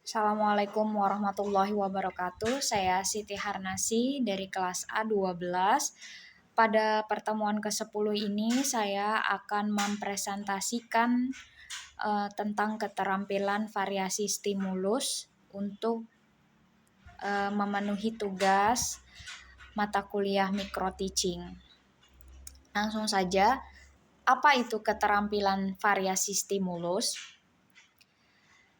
Assalamualaikum warahmatullahi wabarakatuh. Saya Siti Harnasi dari kelas A12. Pada pertemuan ke-10 ini saya akan mempresentasikan tentang keterampilan variasi stimulus untuk memenuhi tugas mata kuliah micro teaching. Langsung saja, apa itu keterampilan variasi stimulus?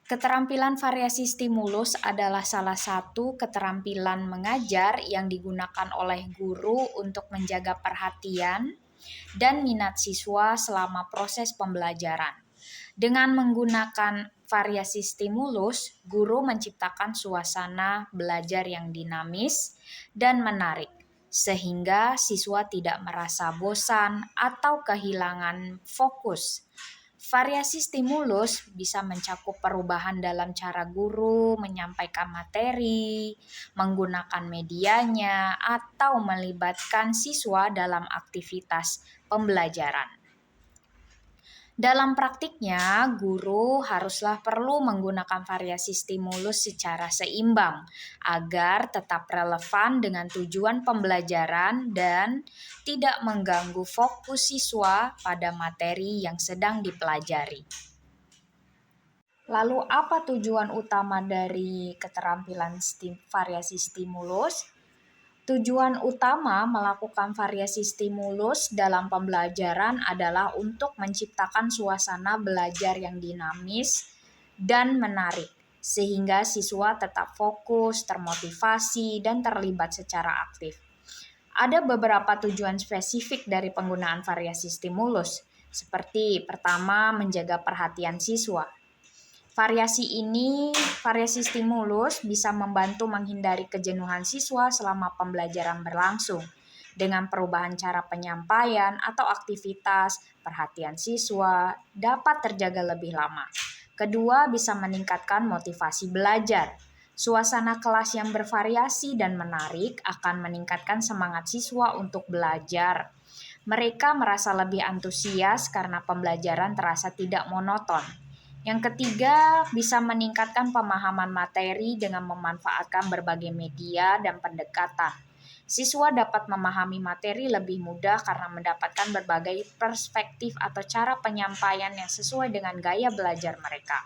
Keterampilan variasi stimulus adalah salah satu keterampilan mengajar yang digunakan oleh guru untuk menjaga perhatian dan minat siswa selama proses pembelajaran. Dengan menggunakan variasi stimulus, guru menciptakan suasana belajar yang dinamis dan menarik, sehingga siswa tidak merasa bosan atau kehilangan fokus. Variasi stimulus bisa mencakup perubahan dalam cara guru menyampaikan materi, menggunakan medianya, atau melibatkan siswa dalam aktivitas pembelajaran. Dalam praktiknya, guru haruslah perlu menggunakan variasi stimulus secara seimbang agar tetap relevan dengan tujuan pembelajaran dan tidak mengganggu fokus siswa pada materi yang sedang dipelajari. Lalu apa tujuan utama dari keterampilan variasi stimulus? Tujuan utama melakukan variasi stimulus dalam pembelajaran adalah untuk menciptakan suasana belajar yang dinamis dan menarik, sehingga siswa tetap fokus, termotivasi, dan terlibat secara aktif. Ada beberapa tujuan spesifik dari penggunaan variasi stimulus, seperti pertama, menjaga perhatian siswa. Variasi stimulus bisa membantu menghindari kejenuhan siswa selama pembelajaran berlangsung. Dengan perubahan cara penyampaian atau aktivitas, perhatian siswa dapat terjaga lebih lama. Kedua, bisa meningkatkan motivasi belajar. Suasana kelas yang bervariasi dan menarik akan meningkatkan semangat siswa untuk belajar. Mereka merasa lebih antusias karena pembelajaran terasa tidak monoton. Yang ketiga, bisa meningkatkan pemahaman materi dengan memanfaatkan berbagai media dan pendekatan. Siswa dapat memahami materi lebih mudah karena mendapatkan berbagai perspektif atau cara penyampaian yang sesuai dengan gaya belajar mereka.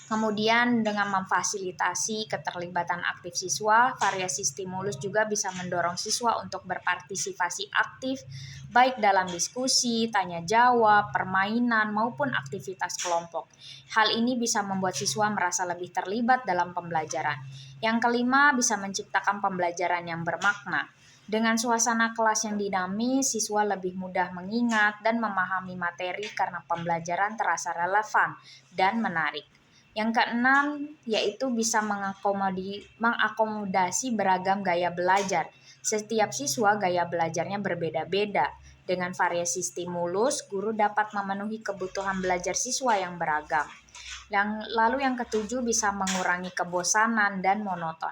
Kemudian dengan memfasilitasi keterlibatan aktif siswa, variasi stimulus juga bisa mendorong siswa untuk berpartisipasi aktif baik dalam diskusi, tanya jawab, permainan maupun aktivitas kelompok. Hal ini bisa membuat siswa merasa lebih terlibat dalam pembelajaran. Yang kelima, bisa menciptakan pembelajaran yang bermakna. Dengan suasana kelas yang dinamis, siswa lebih mudah mengingat dan memahami materi karena pembelajaran terasa relevan dan menarik. Yang keenam, yaitu bisa mengakomodasi beragam gaya belajar. Setiap siswa gaya belajarnya berbeda-beda. Dengan variasi stimulus, guru dapat memenuhi kebutuhan belajar siswa yang beragam. Lalu yang ketujuh, bisa mengurangi kebosanan dan monoton.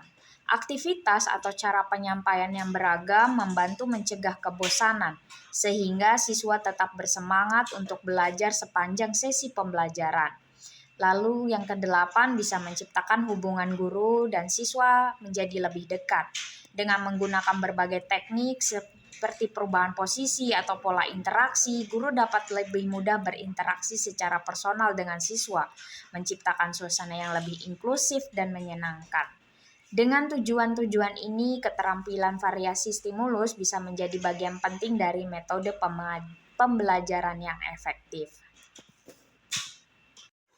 Aktivitas atau cara penyampaian yang beragam membantu mencegah kebosanan, sehingga siswa tetap bersemangat untuk belajar sepanjang sesi pembelajaran. Lalu yang kedelapan, bisa menciptakan hubungan guru dan siswa menjadi lebih dekat. Dengan menggunakan berbagai teknik seperti perubahan posisi atau pola interaksi, guru dapat lebih mudah berinteraksi secara personal dengan siswa, menciptakan suasana yang lebih inklusif dan menyenangkan. Dengan tujuan-tujuan ini, keterampilan variasi stimulus bisa menjadi bagian penting dari metode pembelajaran yang efektif.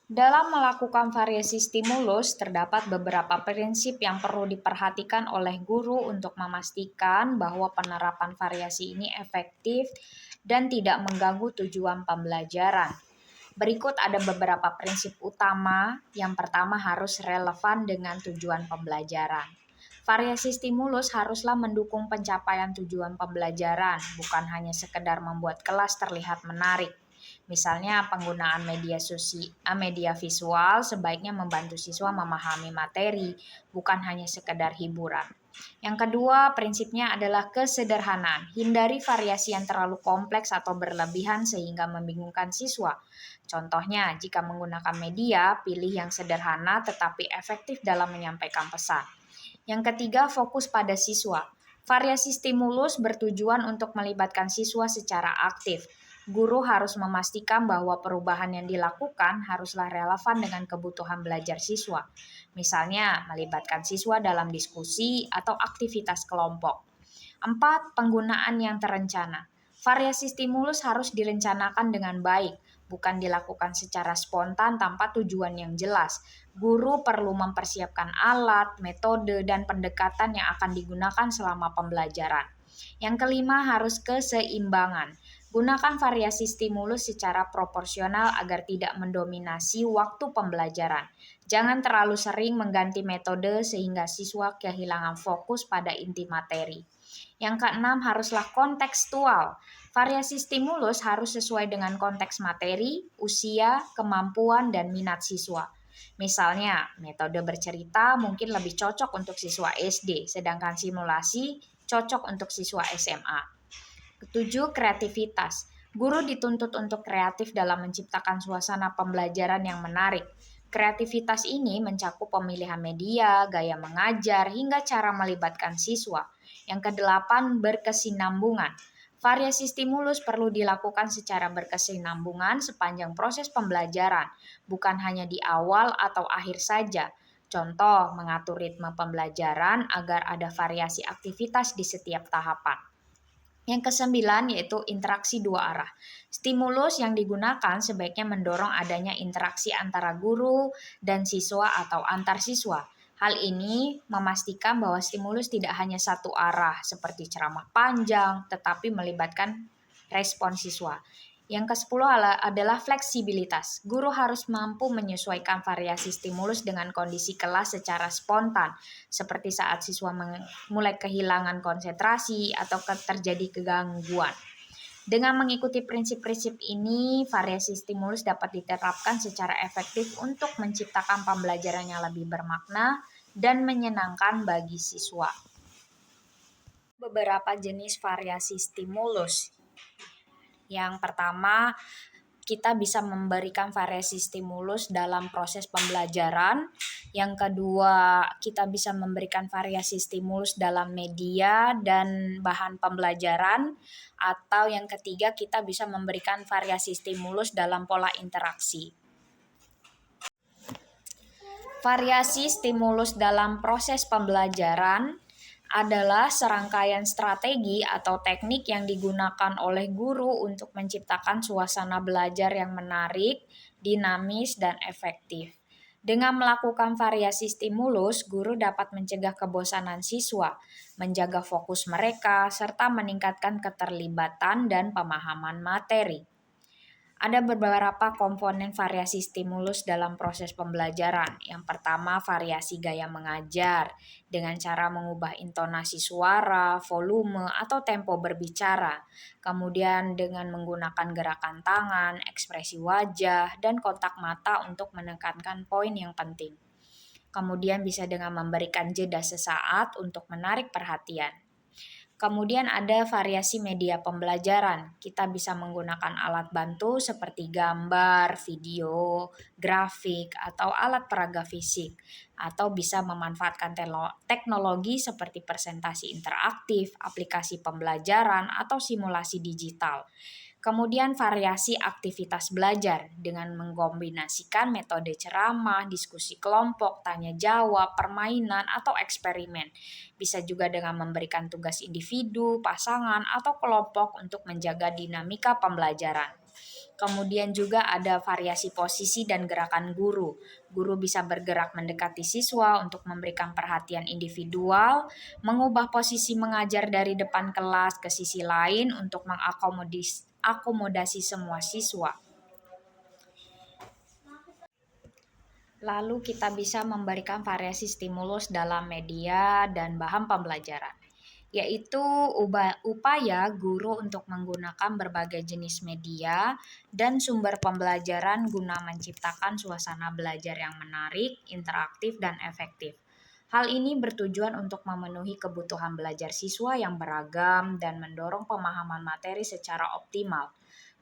Dalam melakukan variasi stimulus, terdapat beberapa prinsip yang perlu diperhatikan oleh guru untuk memastikan bahwa penerapan variasi ini efektif dan tidak mengganggu tujuan pembelajaran. Berikut ada beberapa prinsip utama. Yang pertama, harus relevan dengan tujuan pembelajaran. Variasi stimulus haruslah mendukung pencapaian tujuan pembelajaran, bukan hanya sekedar membuat kelas terlihat menarik. Misalnya, penggunaan media visual sebaiknya membantu siswa memahami materi, bukan hanya sekedar hiburan. Yang kedua, prinsipnya adalah kesederhanaan. Hindari variasi yang terlalu kompleks atau berlebihan sehingga membingungkan siswa. Contohnya, jika menggunakan media, pilih yang sederhana tetapi efektif dalam menyampaikan pesan. Yang ketiga, fokus pada siswa. Variasi stimulus bertujuan untuk melibatkan siswa secara aktif. Guru harus memastikan bahwa perubahan yang dilakukan haruslah relevan dengan kebutuhan belajar siswa. Misalnya, melibatkan siswa dalam diskusi atau aktivitas kelompok. 4. Penggunaan yang terencana. Variasi stimulus harus direncanakan dengan baik, bukan dilakukan secara spontan tanpa tujuan yang jelas. Guru perlu mempersiapkan alat, metode, dan pendekatan yang akan digunakan selama pembelajaran. Yang kelima, harus keseimbangan. Gunakan variasi stimulus secara proporsional agar tidak mendominasi waktu pembelajaran. Jangan terlalu sering mengganti metode sehingga siswa kehilangan fokus pada inti materi. Yang keenam, haruslah kontekstual. Variasi stimulus harus sesuai dengan konteks materi, usia, kemampuan, dan minat siswa. Misalnya, metode bercerita mungkin lebih cocok untuk siswa SD, sedangkan simulasi cocok untuk siswa SMA. Ketujuh, kreativitas. Guru dituntut untuk kreatif dalam menciptakan suasana pembelajaran yang menarik. Kreativitas ini mencakup pemilihan media, gaya mengajar, hingga cara melibatkan siswa. Yang kedelapan, berkesinambungan. Variasi stimulus perlu dilakukan secara berkesinambungan sepanjang proses pembelajaran, bukan hanya di awal atau akhir saja. Contoh, mengatur ritme pembelajaran agar ada variasi aktivitas di setiap tahapan. Yang kesembilan yaitu interaksi dua arah. Stimulus yang digunakan sebaiknya mendorong adanya interaksi antara guru dan siswa atau antar siswa. Hal ini memastikan bahwa stimulus tidak hanya satu arah seperti ceramah panjang, tetapi melibatkan respon siswa. Yang ke-10 adalah fleksibilitas. Guru harus mampu menyesuaikan variasi stimulus dengan kondisi kelas secara spontan, seperti saat siswa mulai kehilangan konsentrasi atau terjadi kegangguan. Dengan mengikuti prinsip-prinsip ini, variasi stimulus dapat diterapkan secara efektif untuk menciptakan pembelajaran yang lebih bermakna dan menyenangkan bagi siswa. Beberapa jenis variasi stimulus. Yang pertama, kita bisa memberikan variasi stimulus dalam proses pembelajaran. Yang kedua, kita bisa memberikan variasi stimulus dalam media dan bahan pembelajaran. Atau yang ketiga, kita bisa memberikan variasi stimulus dalam pola interaksi. Variasi stimulus dalam proses pembelajaran adalah serangkaian strategi atau teknik yang digunakan oleh guru untuk menciptakan suasana belajar yang menarik, dinamis, dan efektif. Dengan melakukan variasi stimulus, guru dapat mencegah kebosanan siswa, menjaga fokus mereka, serta meningkatkan keterlibatan dan pemahaman materi. Ada beberapa komponen variasi stimulus dalam proses pembelajaran. Yang pertama, variasi gaya mengajar dengan cara mengubah intonasi suara, volume, atau tempo berbicara. Kemudian dengan menggunakan gerakan tangan, ekspresi wajah, dan kontak mata untuk menekankan poin yang penting. Kemudian bisa dengan memberikan jeda sesaat untuk menarik perhatian. Kemudian ada variasi media pembelajaran. Kita bisa menggunakan alat bantu seperti gambar, video, grafik, atau alat peraga fisik. Atau bisa memanfaatkan teknologi seperti presentasi interaktif, aplikasi pembelajaran, atau simulasi digital. Kemudian variasi aktivitas belajar dengan mengkombinasikan metode ceramah, diskusi kelompok, tanya jawab, permainan, atau eksperimen. Bisa juga dengan memberikan tugas individu, pasangan, atau kelompok untuk menjaga dinamika pembelajaran. Kemudian juga ada variasi posisi dan gerakan guru. Guru bisa bergerak mendekati siswa untuk memberikan perhatian individual, mengubah posisi mengajar dari depan kelas ke sisi lain untuk mengakomodasi semua siswa. Lalu kita bisa memberikan variasi stimulus dalam media dan bahan pembelajaran, yaitu upaya guru untuk menggunakan berbagai jenis media dan sumber pembelajaran guna menciptakan suasana belajar yang menarik, interaktif, dan efektif. Hal ini bertujuan untuk memenuhi kebutuhan belajar siswa yang beragam dan mendorong pemahaman materi secara optimal.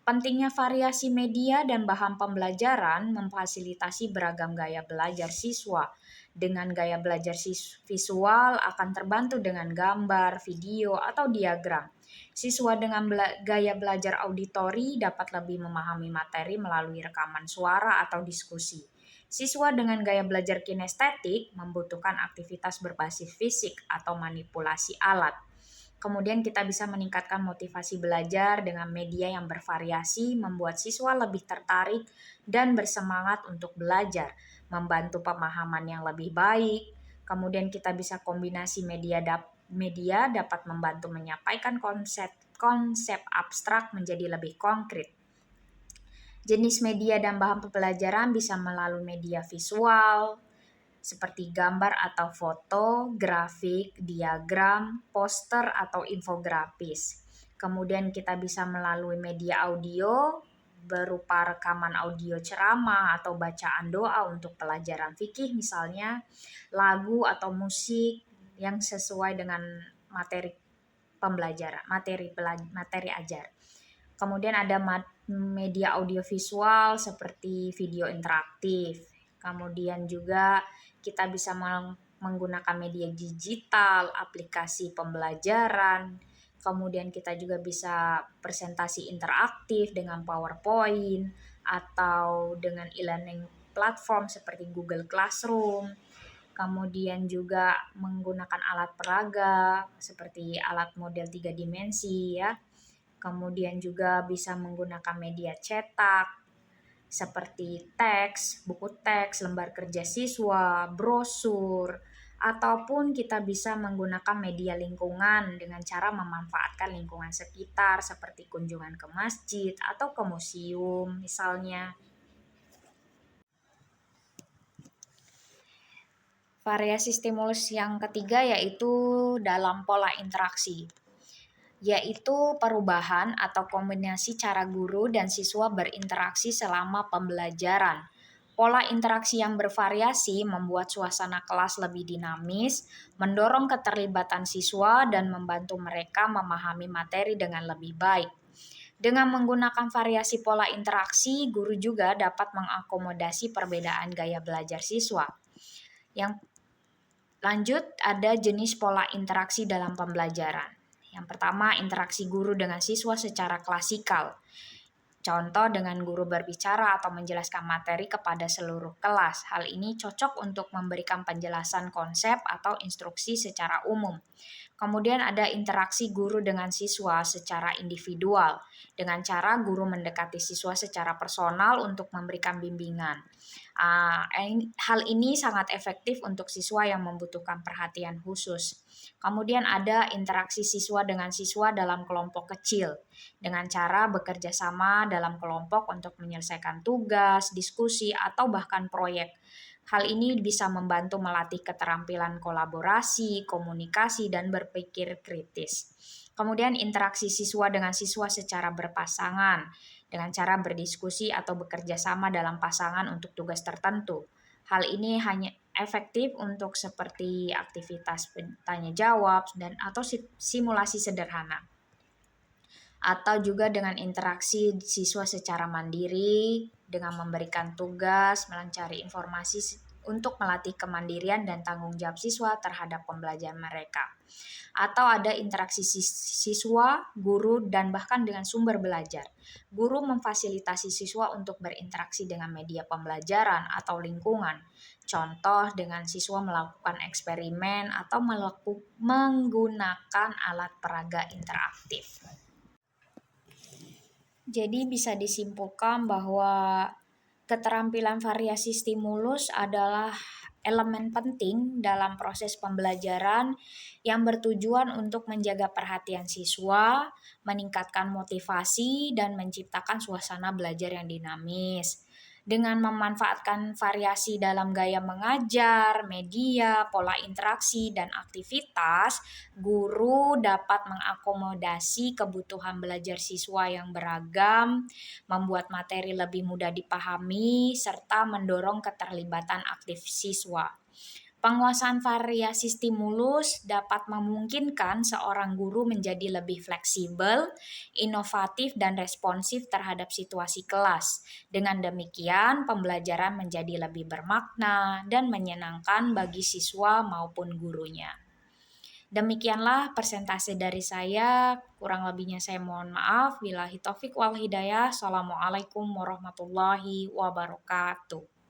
Pentingnya variasi media dan bahan pembelajaran memfasilitasi beragam gaya belajar siswa. Dengan gaya belajar visual akan terbantu dengan gambar, video, atau diagram. Siswa dengan gaya belajar auditori dapat lebih memahami materi melalui rekaman suara atau diskusi. Siswa dengan gaya belajar kinestetik membutuhkan aktivitas berbasis fisik atau manipulasi alat. Kemudian kita bisa meningkatkan motivasi belajar dengan media yang bervariasi, membuat siswa lebih tertarik dan bersemangat untuk belajar, membantu pemahaman yang lebih baik. Kemudian kita bisa kombinasi media dapat membantu menyampaikan konsep abstrak menjadi lebih konkret. Jenis media dan bahan pembelajaran bisa melalui media visual, seperti gambar atau foto, grafik, diagram, poster, atau infografis. Kemudian kita bisa melalui media audio, berupa rekaman audio ceramah atau bacaan doa untuk pelajaran fikih misalnya, lagu atau musik yang sesuai dengan materi pembelajaran, materi ajar. Kemudian ada media audiovisual seperti video interaktif. Kemudian juga kita bisa menggunakan media digital, aplikasi pembelajaran. Kemudian kita juga bisa presentasi interaktif dengan PowerPoint atau dengan e-learning platform seperti Google Classroom. Kemudian juga menggunakan alat peraga seperti alat model 3 dimensi ya. Kemudian juga bisa menggunakan media cetak seperti teks, buku teks, lembar kerja siswa, brosur, ataupun kita bisa menggunakan media lingkungan dengan cara memanfaatkan lingkungan sekitar seperti kunjungan ke masjid atau ke museum misalnya. Variasi stimulus yang ketiga yaitu dalam pola interaksi, yaitu perubahan atau kombinasi cara guru dan siswa berinteraksi selama pembelajaran. Pola interaksi yang bervariasi membuat suasana kelas lebih dinamis, mendorong keterlibatan siswa, dan membantu mereka memahami materi dengan lebih baik. Dengan menggunakan variasi pola interaksi, guru juga dapat mengakomodasi perbedaan gaya belajar siswa. Yang lanjut, ada jenis pola interaksi dalam pembelajaran. Yang pertama, interaksi guru dengan siswa secara klasikal. Contoh dengan guru berbicara atau menjelaskan materi kepada seluruh kelas. Hal ini cocok untuk memberikan penjelasan konsep atau instruksi secara umum. Kemudian ada interaksi guru dengan siswa secara individual. Dengan cara guru mendekati siswa secara personal untuk memberikan bimbingan. Hal ini sangat efektif untuk siswa yang membutuhkan perhatian khusus. Kemudian ada interaksi siswa dengan siswa dalam kelompok kecil dengan cara bekerja sama dalam kelompok untuk menyelesaikan tugas, diskusi, atau bahkan proyek. Hal ini bisa membantu melatih keterampilan kolaborasi, komunikasi, dan berpikir kritis. Kemudian interaksi siswa dengan siswa secara berpasangan dengan cara berdiskusi atau bekerja sama dalam pasangan untuk tugas tertentu. Hal ini hanya efektif untuk seperti aktivitas tanya jawab dan atau simulasi sederhana. Atau juga dengan interaksi siswa secara mandiri dengan memberikan tugas, mencari informasi untuk melatih kemandirian dan tanggung jawab siswa terhadap pembelajaran mereka. Atau ada interaksi siswa, guru, dan bahkan dengan sumber belajar. Guru memfasilitasi siswa untuk berinteraksi dengan media pembelajaran atau lingkungan. Contoh dengan siswa melakukan eksperimen atau menggunakan alat peraga interaktif. Jadi bisa disimpulkan bahwa keterampilan variasi stimulus adalah elemen penting dalam proses pembelajaran yang bertujuan untuk menjaga perhatian siswa, meningkatkan motivasi, dan menciptakan suasana belajar yang dinamis. Dengan memanfaatkan variasi dalam gaya mengajar, media, pola interaksi, dan aktivitas, guru dapat mengakomodasi kebutuhan belajar siswa yang beragam, membuat materi lebih mudah dipahami, serta mendorong keterlibatan aktif siswa. Penguasaan variasi stimulus dapat memungkinkan seorang guru menjadi lebih fleksibel, inovatif, dan responsif terhadap situasi kelas. Dengan demikian, pembelajaran menjadi lebih bermakna dan menyenangkan bagi siswa maupun gurunya. Demikianlah persentase dari saya, kurang lebihnya saya mohon maaf. Billahi taufik wal hidayah. Assalamualaikum warahmatullahi wabarakatuh.